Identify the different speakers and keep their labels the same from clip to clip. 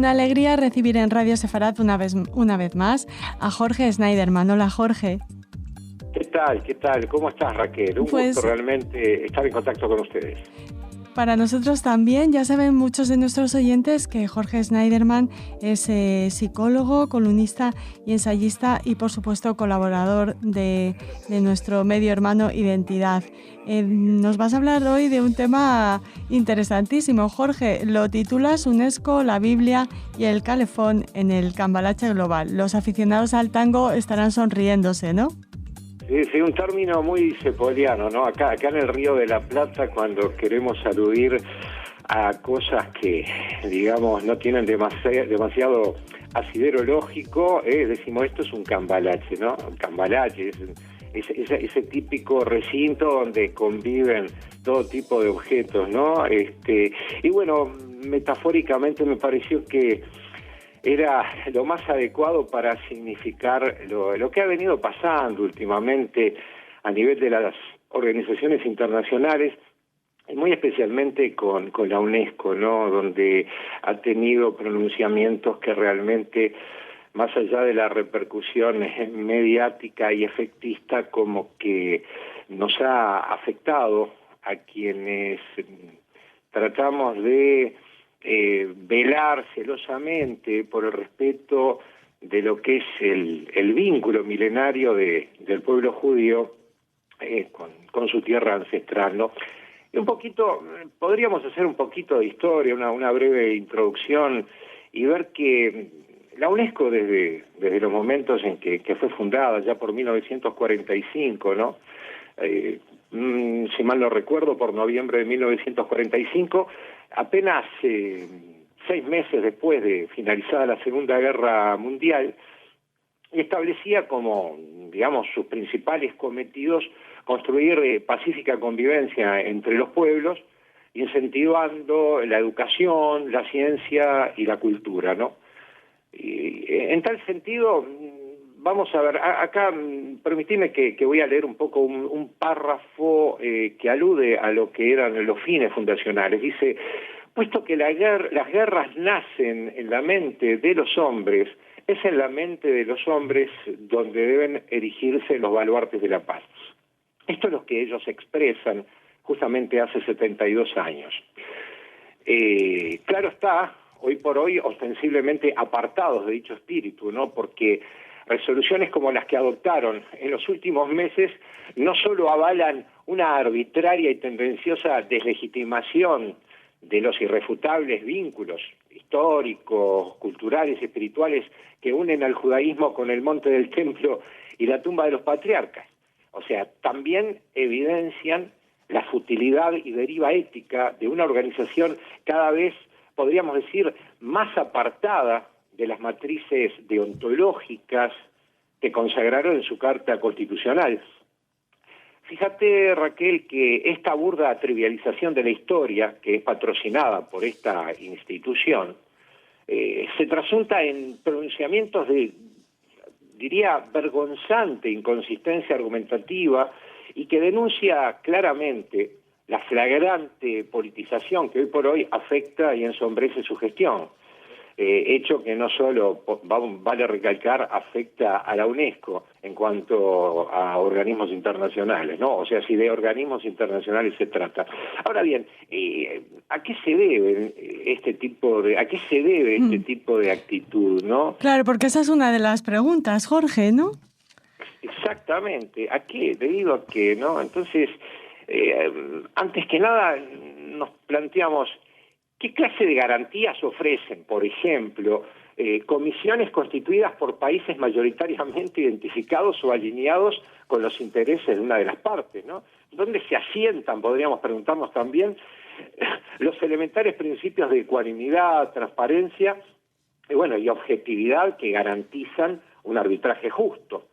Speaker 1: Una alegría recibir en Radio Sefarat una vez más a Jorge Schneiderman. Hola, Jorge.
Speaker 2: ¿Qué tal? ¿Qué tal? ¿Cómo estás, Raquel? Un gusto realmente estar en contacto con ustedes.
Speaker 1: Para nosotros también. Ya saben muchos de nuestros oyentes que Jorge Schneiderman es psicólogo, columnista y ensayista y, por supuesto, colaborador de nuestro medio hermano Identidad. Nos vas a hablar hoy de un tema interesantísimo. Jorge, lo titulas UNESCO, la Biblia y el calefón en el cambalache global. Los aficionados al tango estarán sonriéndose, ¿no?
Speaker 2: Sí, un término muy sepoliano, ¿no? Acá en el Río de la Plata, cuando queremos aludir a cosas que, digamos, no tienen demasiado asidero lógico, decimos esto es un cambalache, ¿no? Un cambalache es ese típico recinto donde conviven todo tipo de objetos, ¿no? Y bueno, metafóricamente me pareció que era lo más adecuado para significar lo que ha venido pasando últimamente a nivel de las organizaciones internacionales, y muy especialmente con la UNESCO, ¿no? Donde ha tenido pronunciamientos que realmente, más allá de la repercusión mediática y efectista, como que nos ha afectado a quienes tratamos de velar celosamente por el respeto de lo que es el vínculo milenario del pueblo judío con su tierra ancestral, ¿no? Y un poquito, podríamos hacer un poquito de historia, una breve introducción y ver que la UNESCO desde los momentos en que fue fundada, ya por 1945, ¿no? Si mal no recuerdo, por noviembre de 1945, apenas 6 meses después de finalizada la Segunda Guerra Mundial, establecía como, digamos, sus principales cometidos construir pacífica convivencia entre los pueblos, incentivando la educación, la ciencia y la cultura, ¿no? Y en tal sentido, vamos a ver, acá permitime que voy a leer un poco un párrafo que alude a lo que eran los fines fundacionales. Dice: puesto que las guerras nacen en la mente de los hombres, es en la mente de los hombres donde deben erigirse los baluartes de la paz. Esto es lo que ellos expresan justamente hace 72 años. Claro está, hoy por hoy ostensiblemente apartados de dicho espíritu, ¿no? Porque resoluciones como las que adoptaron en los últimos meses no solo avalan una arbitraria y tendenciosa deslegitimación de los irrefutables vínculos históricos, culturales y espirituales que unen al judaísmo con el monte del templo y la tumba de los patriarcas. O sea, también evidencian la futilidad y deriva ética de una organización cada vez, podríamos decir, más apartada de las matrices deontológicas que consagraron en su Carta Constitucional. Fíjate, Raquel, que esta burda trivialización de la historia, que es patrocinada por esta institución, se trasunta en pronunciamientos de, diría, vergonzante inconsistencia argumentativa y que denuncia claramente la flagrante politización que hoy por hoy afecta y ensombrece su gestión. Hecho que no solo, vale recalcar, afecta a la UNESCO en cuanto a organismos internacionales, ¿no? O sea, si de organismos internacionales se trata. Ahora bien, ¿a qué se debe este tipo de actitud, no?
Speaker 1: Claro, porque esa es una de las preguntas, Jorge, ¿no?
Speaker 2: Exactamente. ¿A qué? Debido a qué, ¿no? Entonces, antes que nada, nos planteamos ¿qué clase de garantías ofrecen, por ejemplo, comisiones constituidas por países mayoritariamente identificados o alineados con los intereses de una de las partes, ¿no? ¿Dónde se asientan, podríamos preguntarnos también, los elementales principios de ecuanimidad, transparencia y objetividad que garantizan un arbitraje justo?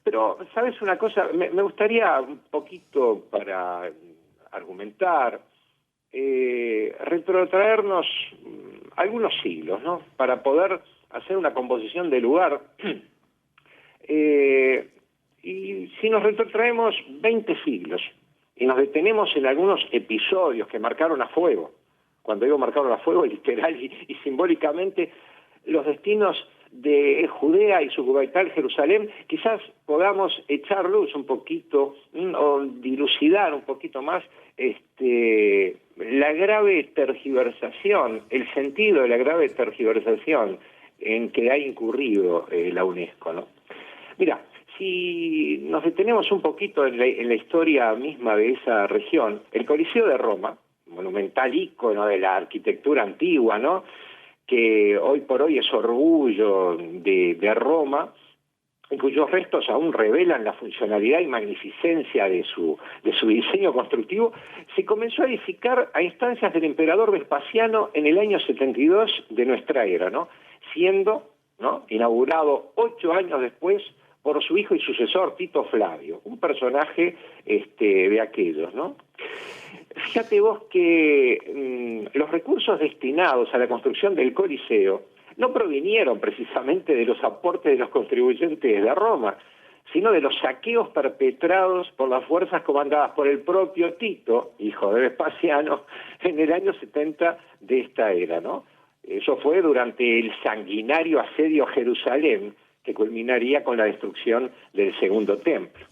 Speaker 2: Pero, ¿sabes una cosa? Me gustaría un poquito para argumentar, retrotraernos algunos siglos, ¿no? Para poder hacer una composición de lugar. Y si nos retrotraemos 20 siglos y nos detenemos en algunos episodios que marcaron a fuego cuando digo marcaron a fuego, literal y simbólicamente, los destinos de Judea y su capital Jerusalén. Quizás podamos echar luz un poquito o dilucidar un poquito más la grave tergiversación, el sentido de la grave tergiversación en que ha incurrido la UNESCO, ¿no? Mira, si nos detenemos un poquito en la historia misma de esa región, el Coliseo de Roma, monumental ícono de la arquitectura antigua, ¿no?, que hoy por hoy es orgullo de Roma, y cuyos restos aún revelan la funcionalidad y magnificencia de su diseño constructivo, se comenzó a edificar a instancias del emperador Vespasiano en el año 72 de nuestra era, ¿no?, siendo, ¿no?, inaugurado 8 años después por su hijo y sucesor Tito Flavio, un personaje de aquellos, ¿no? Fíjate vos que los recursos destinados a la construcción del Coliseo no provinieron precisamente de los aportes de los contribuyentes de Roma, sino de los saqueos perpetrados por las fuerzas comandadas por el propio Tito, hijo de Vespasiano, en el año 70 de esta era, ¿no? Eso fue durante el sanguinario asedio a Jerusalén, que culminaría con la destrucción del Segundo Templo.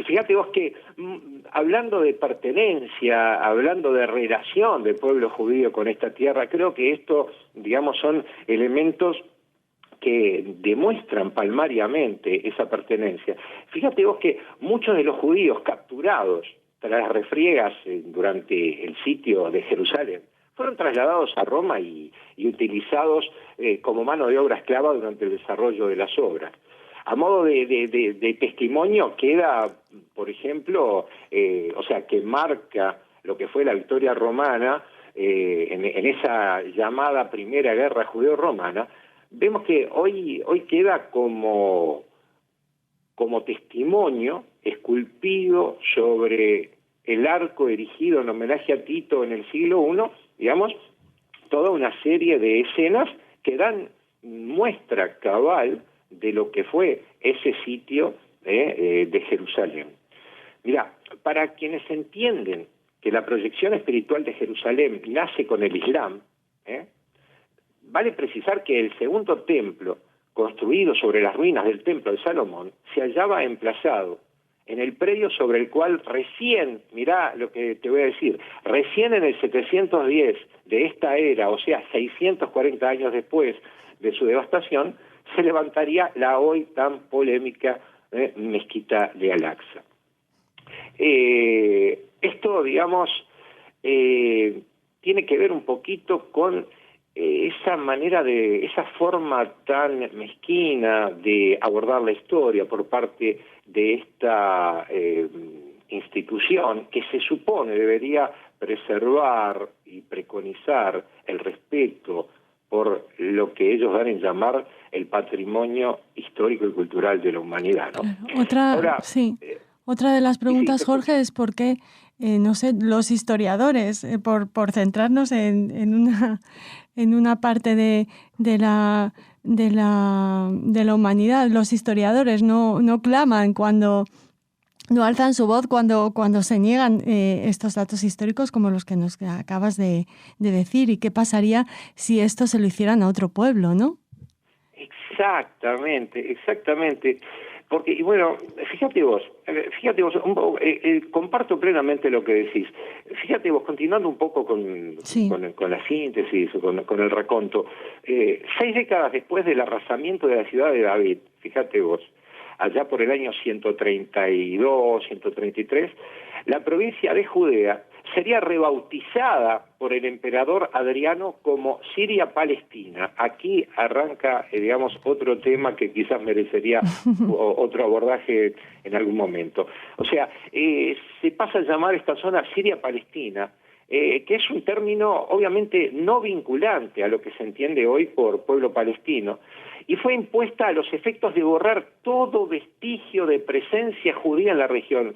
Speaker 2: Fíjate vos que, hablando de pertenencia, hablando de relación del pueblo judío con esta tierra, creo que esto, digamos, son elementos que demuestran palmariamente esa pertenencia. Fíjate vos que muchos de los judíos capturados tras las refriegas durante el sitio de Jerusalén fueron trasladados a Roma y utilizados como mano de obra esclava durante el desarrollo de las obras. A modo de testimonio queda, por ejemplo, que marca lo que fue la victoria romana en esa llamada Primera Guerra Judeo-Romana. Vemos que hoy queda como testimonio esculpido sobre el arco erigido en homenaje a Tito en el siglo I, digamos, toda una serie de escenas que dan muestra cabal de lo que fue ese sitio de Jerusalén. Mira, para quienes entienden que la proyección espiritual de Jerusalén nace con el Islam, vale precisar que el segundo templo, construido sobre las ruinas del templo de Salomón, se hallaba emplazado en el predio sobre el cual recién, mirá lo que te voy a decir, recién en el 710 de esta era, o sea, 640 años después de su devastación, se levantaría la hoy tan polémica mezquita de Al-Aqsa. Esto, digamos, tiene que ver un poquito con esa forma tan mezquina de abordar la historia por parte de esta institución que se supone debería preservar y preconizar el respeto por lo que ellos dan en llamar el patrimonio histórico y cultural de la humanidad, ¿no?
Speaker 1: Claro. Otra de las preguntas, Jorge, es por qué, los historiadores, por centrarnos en una parte de la humanidad, los historiadores no claman no alzan su voz cuando se niegan estos datos históricos como los que nos acabas de decir. ¿Y qué pasaría si esto se lo hicieran a otro pueblo, no?
Speaker 2: Exactamente. Porque, y bueno, fíjate vos, comparto plenamente lo que decís. Fíjate vos, continuando un poco con la síntesis, con el raconto, 6 décadas después del arrasamiento de la ciudad de David, fíjate vos, allá por el año 132, 133, la provincia de Judea sería rebautizada por el emperador Adriano como Siria-Palestina. Aquí arranca, digamos, otro tema que quizás merecería otro abordaje en algún momento. O sea, se pasa a llamar esta zona Siria-Palestina, que es un término obviamente no vinculante a lo que se entiende hoy por pueblo palestino, y fue impuesta a los efectos de borrar todo vestigio de presencia judía en la región.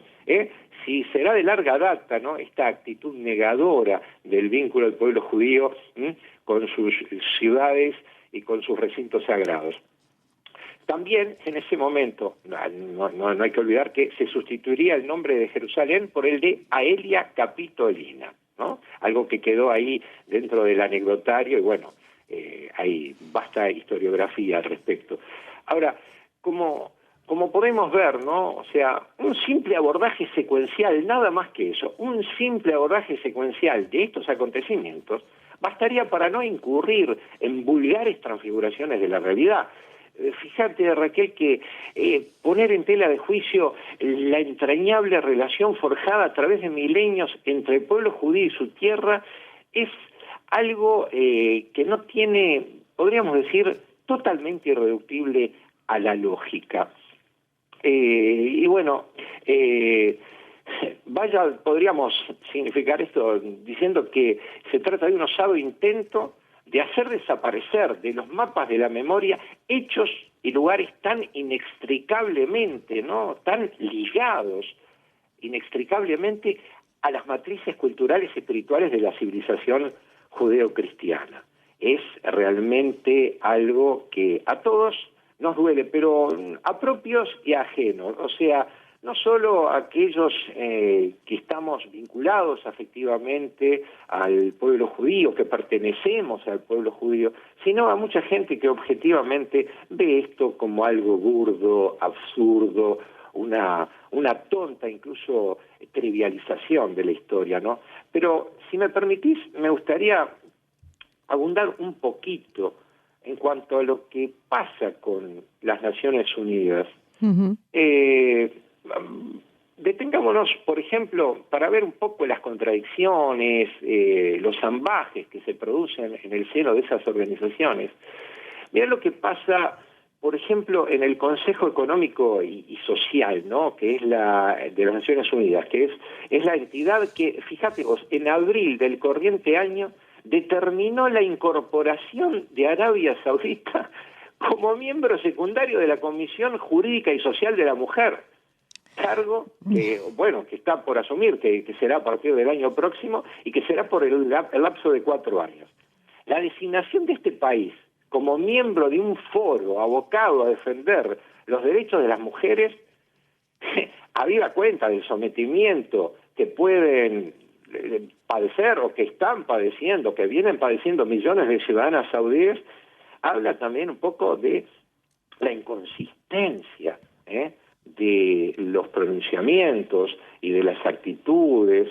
Speaker 2: Si será de larga data, ¿no?, esta actitud negadora del vínculo del pueblo judío con sus ciudades y con sus recintos sagrados. También en ese momento, no hay que olvidar que se sustituiría el nombre de Jerusalén por el de Aelia Capitolina, ¿no? algo que quedó ahí dentro del anecdotario y bueno, hay vasta historiografía al respecto. Ahora, como podemos ver, ¿no? O sea, un simple abordaje secuencial, nada más que eso, un simple abordaje secuencial de estos acontecimientos bastaría para no incurrir en vulgares transfiguraciones de la realidad. Fíjate, Raquel, que poner en tela de juicio la entrañable relación forjada a través de milenios entre el pueblo judío y su tierra es algo que no tiene, podríamos decir, totalmente irreductible a la lógica. Y bueno, podríamos significar esto diciendo que se trata de un osado intento de hacer desaparecer de los mapas de la memoria hechos y lugares tan inextricablemente, ¿no?, tan ligados inextricablemente a las matrices culturales y espirituales de la civilización judeocristiana. Es realmente algo que a todos nos duele, pero a propios y a ajenos, o sea, no solo a aquellos que estamos vinculados afectivamente al pueblo judío, que pertenecemos al pueblo judío, sino a mucha gente que objetivamente ve esto como algo burdo, absurdo, una tonta incluso trivialización de la historia, ¿no? Pero si me permitís, me gustaría abundar un poquito en cuanto a lo que pasa con las Naciones Unidas.
Speaker 1: Uh-huh.
Speaker 2: Detengámonos, por ejemplo, para ver un poco las contradicciones, los ambajes que se producen en el seno de esas organizaciones. Mirá lo que pasa, por ejemplo, en el Consejo Económico y Social, ¿no?, que es de las Naciones Unidas, que es la entidad que, fíjate vos, en abril del corriente año determinó la incorporación de Arabia Saudita como miembro secundario de la Comisión Jurídica y Social de la Mujer, cargo que, bueno, que está por asumir, que será a partir del año próximo y que será por el lapso de 4 años. La designación de este país como miembro de un foro abocado a defender los derechos de las mujeres, habida cuenta del sometimiento que pueden padecer o que están padeciendo, que vienen padeciendo millones de ciudadanas saudíes, habla también un poco de la inconsistencia de los pronunciamientos y de las actitudes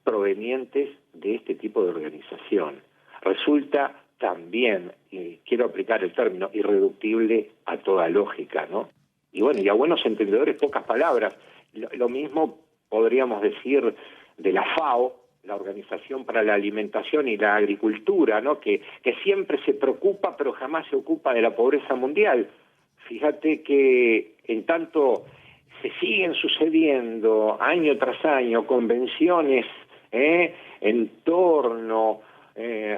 Speaker 2: provenientes de este tipo de organización. Resulta también, y quiero aplicar el término, irreductible a toda lógica, ¿no? Y bueno, y a buenos entendedores, pocas palabras. Lo mismo podríamos decir de la FAO, la Organización para la Alimentación y la Agricultura, ¿no?, que siempre se preocupa, pero jamás se ocupa de la pobreza mundial. Fíjate que en tanto se siguen sucediendo año tras año convenciones en torno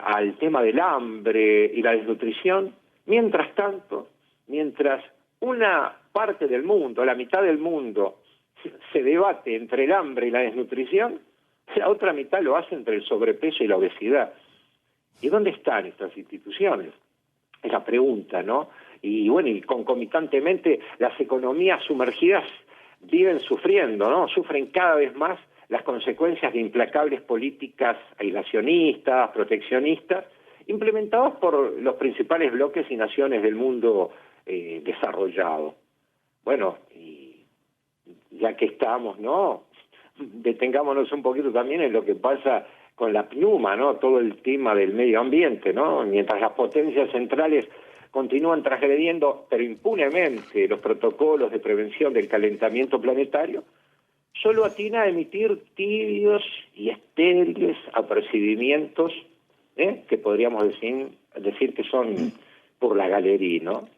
Speaker 2: al tema del hambre y la desnutrición, mientras tanto, mientras una parte del mundo, la mitad del mundo, se debate entre el hambre y la desnutrición, la otra mitad lo hace entre el sobrepeso y la obesidad. ¿Y dónde están estas instituciones? Es la pregunta, ¿no? Y bueno, y concomitantemente las economías sumergidas viven sufriendo, ¿no? Sufren cada vez más las consecuencias de implacables políticas aislacionistas, proteccionistas, implementadas por los principales bloques y naciones del mundo desarrollado. Bueno, y ya que estamos, ¿no?, detengámonos un poquito también en lo que pasa con la PNUMA, ¿no?, todo el tema del medio ambiente, ¿no? Mientras las potencias centrales continúan transgrediendo, pero impunemente, los protocolos de prevención del calentamiento planetario, solo atina a emitir tibios y estériles apercibimientos, que podríamos decir que son por la galería, ¿no?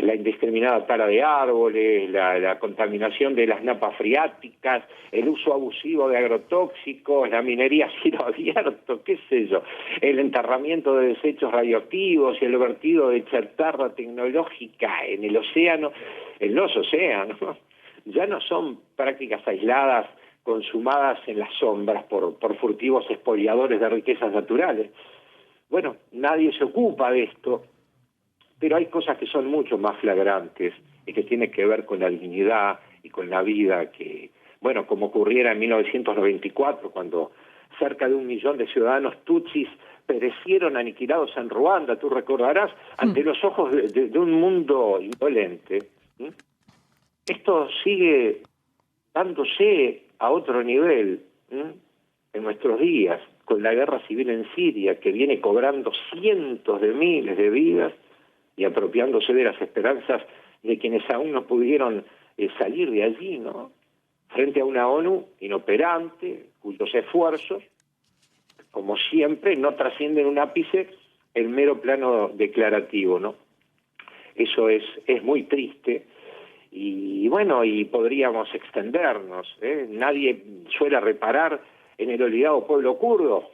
Speaker 2: La indiscriminada tala de árboles, la contaminación de las napas freáticas, el uso abusivo de agrotóxicos, la minería a cielo abierto, qué sé yo, el enterramiento de desechos radioactivos y el vertido de chatarra tecnológica en los océanos, ya no son prácticas aisladas consumadas en las sombras por furtivos expoliadores de riquezas naturales. Bueno, nadie se ocupa de esto, pero hay cosas que son mucho más flagrantes y que tienen que ver con la dignidad y con la vida que bueno, como ocurriera en 1994, cuando cerca de 1 millón de ciudadanos tutsis perecieron aniquilados en Ruanda, tú recordarás, ante los ojos de un mundo indolente. Esto sigue dándose a otro nivel en nuestros días, con la guerra civil en Siria, que viene cobrando cientos de miles de vidas y apropiándose de las esperanzas de quienes aún no pudieron salir de allí, ¿no? Frente a una ONU inoperante, cuyos esfuerzos, como siempre, no trascienden un ápice el mero plano declarativo, ¿no? Eso es muy triste. Y bueno, y podríamos extendernos, Nadie suele reparar en el olvidado pueblo kurdo,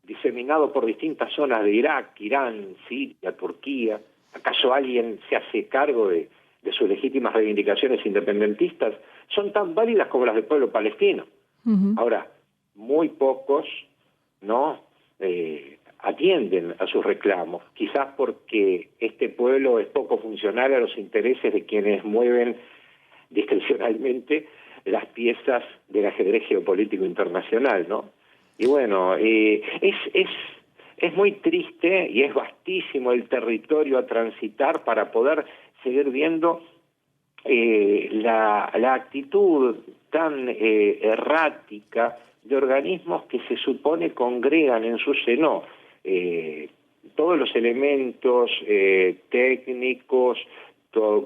Speaker 2: diseminado por distintas zonas de Irak, Irán, Siria, Turquía. ¿Acaso alguien se hace cargo de sus legítimas reivindicaciones independentistas? Son tan válidas como las del pueblo palestino. Ahora, muy pocos no atienden a sus reclamos, quizás porque este pueblo es poco funcional a los intereses de quienes mueven discrecionalmente las piezas del ajedrez geopolítico internacional, ¿no? Y bueno, es muy triste y es vastísimo el territorio a transitar para poder seguir viendo la actitud tan errática de organismos que se supone congregan en su seno todos los elementos técnicos,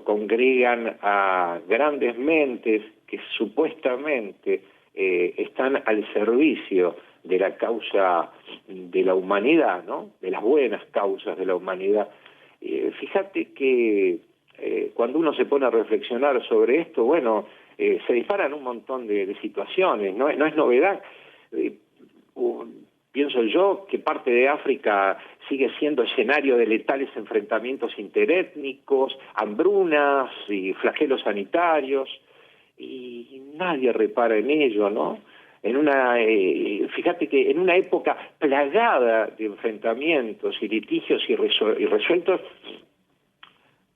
Speaker 2: congregan a grandes mentes que supuestamente están al servicio de la causa de la humanidad, ¿no? De las buenas causas de la humanidad. Fíjate que cuando uno se pone a reflexionar sobre esto, bueno, se disparan un montón de situaciones, no es novedad. Pienso yo que parte de África sigue siendo escenario de letales enfrentamientos interétnicos, hambrunas y flagelos sanitarios, y nadie repara en ello, ¿no? Fíjate que en una época plagada de enfrentamientos y litigios irresueltos,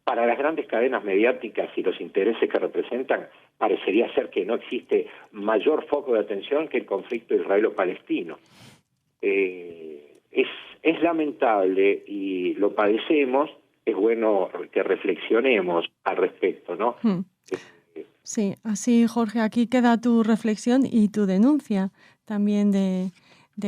Speaker 2: para las grandes cadenas mediáticas y los intereses que representan, parecería ser que no existe mayor foco de atención que el conflicto israelo-palestino. Es lamentable y lo padecemos, es bueno que reflexionemos al respecto, ¿no?
Speaker 1: Sí, así, Jorge, aquí queda tu reflexión y tu denuncia también de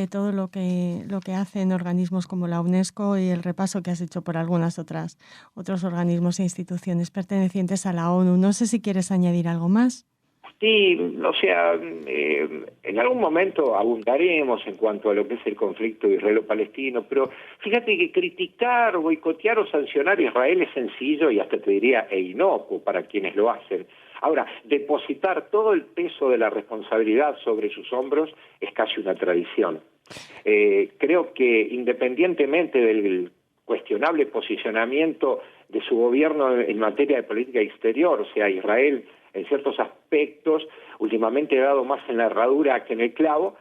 Speaker 1: todo lo que hacen organismos como la UNESCO y el repaso que has hecho por algunos otros organismos e instituciones pertenecientes a la ONU. No sé si quieres añadir algo más.
Speaker 2: Sí, o sea, en algún momento abundaremos en cuanto a lo que es el conflicto israelo-palestino, pero fíjate que criticar, boicotear o sancionar a Israel es sencillo y hasta te diría inocuo para quienes lo hacen. Ahora, depositar todo el peso de la responsabilidad sobre sus hombros es casi una tradición. Creo que independientemente del cuestionable posicionamiento de su gobierno en materia de política exterior, o sea, Israel en ciertos aspectos, últimamente ha dado más en la herradura que en el clavo,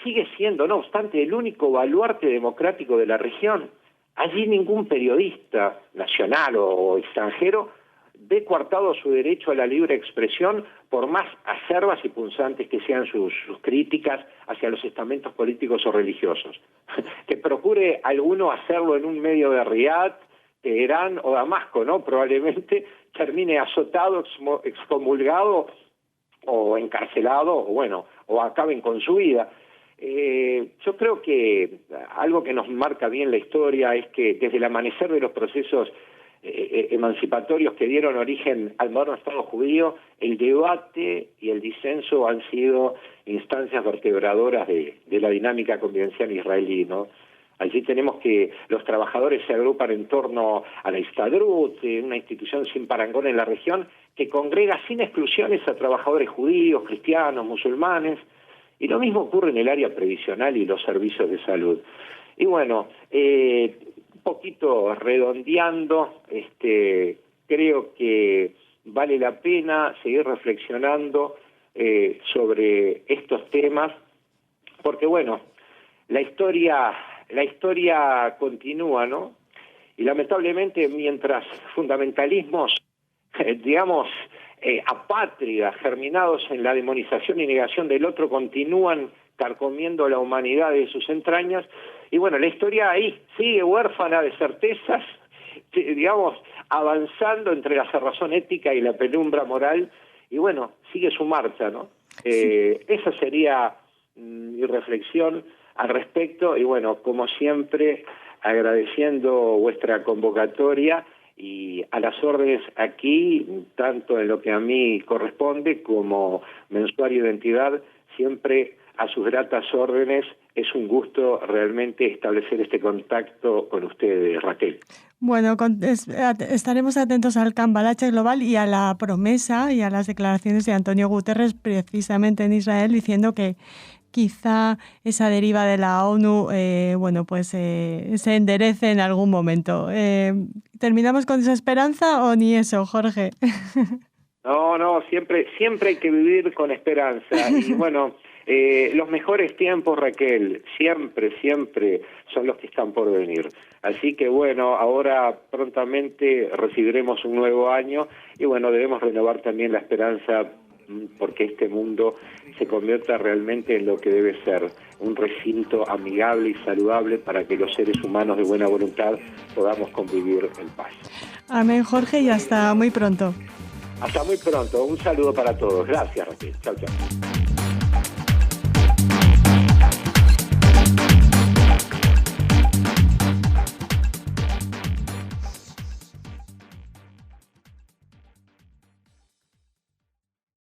Speaker 2: sigue siendo, no obstante, el único baluarte democrático de la región. Allí ningún periodista nacional o extranjero ve coartado su derecho a la libre expresión, por más acerbas y punzantes que sean sus críticas hacia los estamentos políticos o religiosos. Que procure alguno hacerlo en un medio de Riad, Teherán o Damasco, ¿no? Probablemente termine azotado, excomulgado o encarcelado, o acaben con su vida. Yo creo que algo que nos marca bien la historia es que desde el amanecer de los procesos emancipatorios que dieron origen al moderno Estado judío, el debate y el disenso han sido instancias vertebradoras de la dinámica convivencial israelí, ¿no? Allí tenemos que los trabajadores se agrupan en torno a la Histadrut, una institución sin parangón en la región, que congrega sin exclusiones a trabajadores judíos, cristianos, musulmanes, y lo mismo ocurre en el área previsional y los servicios de salud. Y bueno, un poquito redondeando, creo que vale la pena seguir reflexionando sobre estos temas, porque bueno, la historia continúa, ¿no? Y lamentablemente mientras fundamentalismos, digamos, apátridas, germinados en la demonización y negación del otro, continúan carcomiendo la humanidad de sus entrañas. Y bueno, la historia ahí sigue huérfana de certezas, digamos, avanzando entre la cerrazón ética y la penumbra moral, y bueno, sigue su marcha, ¿no? Esa sería mi reflexión al respecto, y bueno, como siempre, agradeciendo vuestra convocatoria y a las órdenes aquí, tanto en lo que a mí corresponde como mensuario de identidad, siempre a sus gratas órdenes. Es un gusto realmente establecer este contacto con ustedes, Raquel.
Speaker 1: Bueno, estaremos atentos al cambalache global y a la promesa y a las declaraciones de Antonio Guterres precisamente en Israel, diciendo que quizá esa deriva de la ONU se enderece en algún momento. ¿Terminamos con esa esperanza o ni eso, Jorge?
Speaker 2: No, siempre hay que vivir con esperanza. Y bueno, los mejores tiempos, Raquel, siempre son los que están por venir. Así que bueno, ahora prontamente recibiremos un nuevo año y bueno, debemos renovar también la esperanza porque este mundo se convierta realmente en lo que debe ser, un recinto amigable y saludable para que los seres humanos de buena voluntad podamos convivir en paz.
Speaker 1: Amén, Jorge, y hasta muy pronto.
Speaker 2: Hasta muy pronto. Un saludo para todos. Gracias, Raquel. Chao, chao.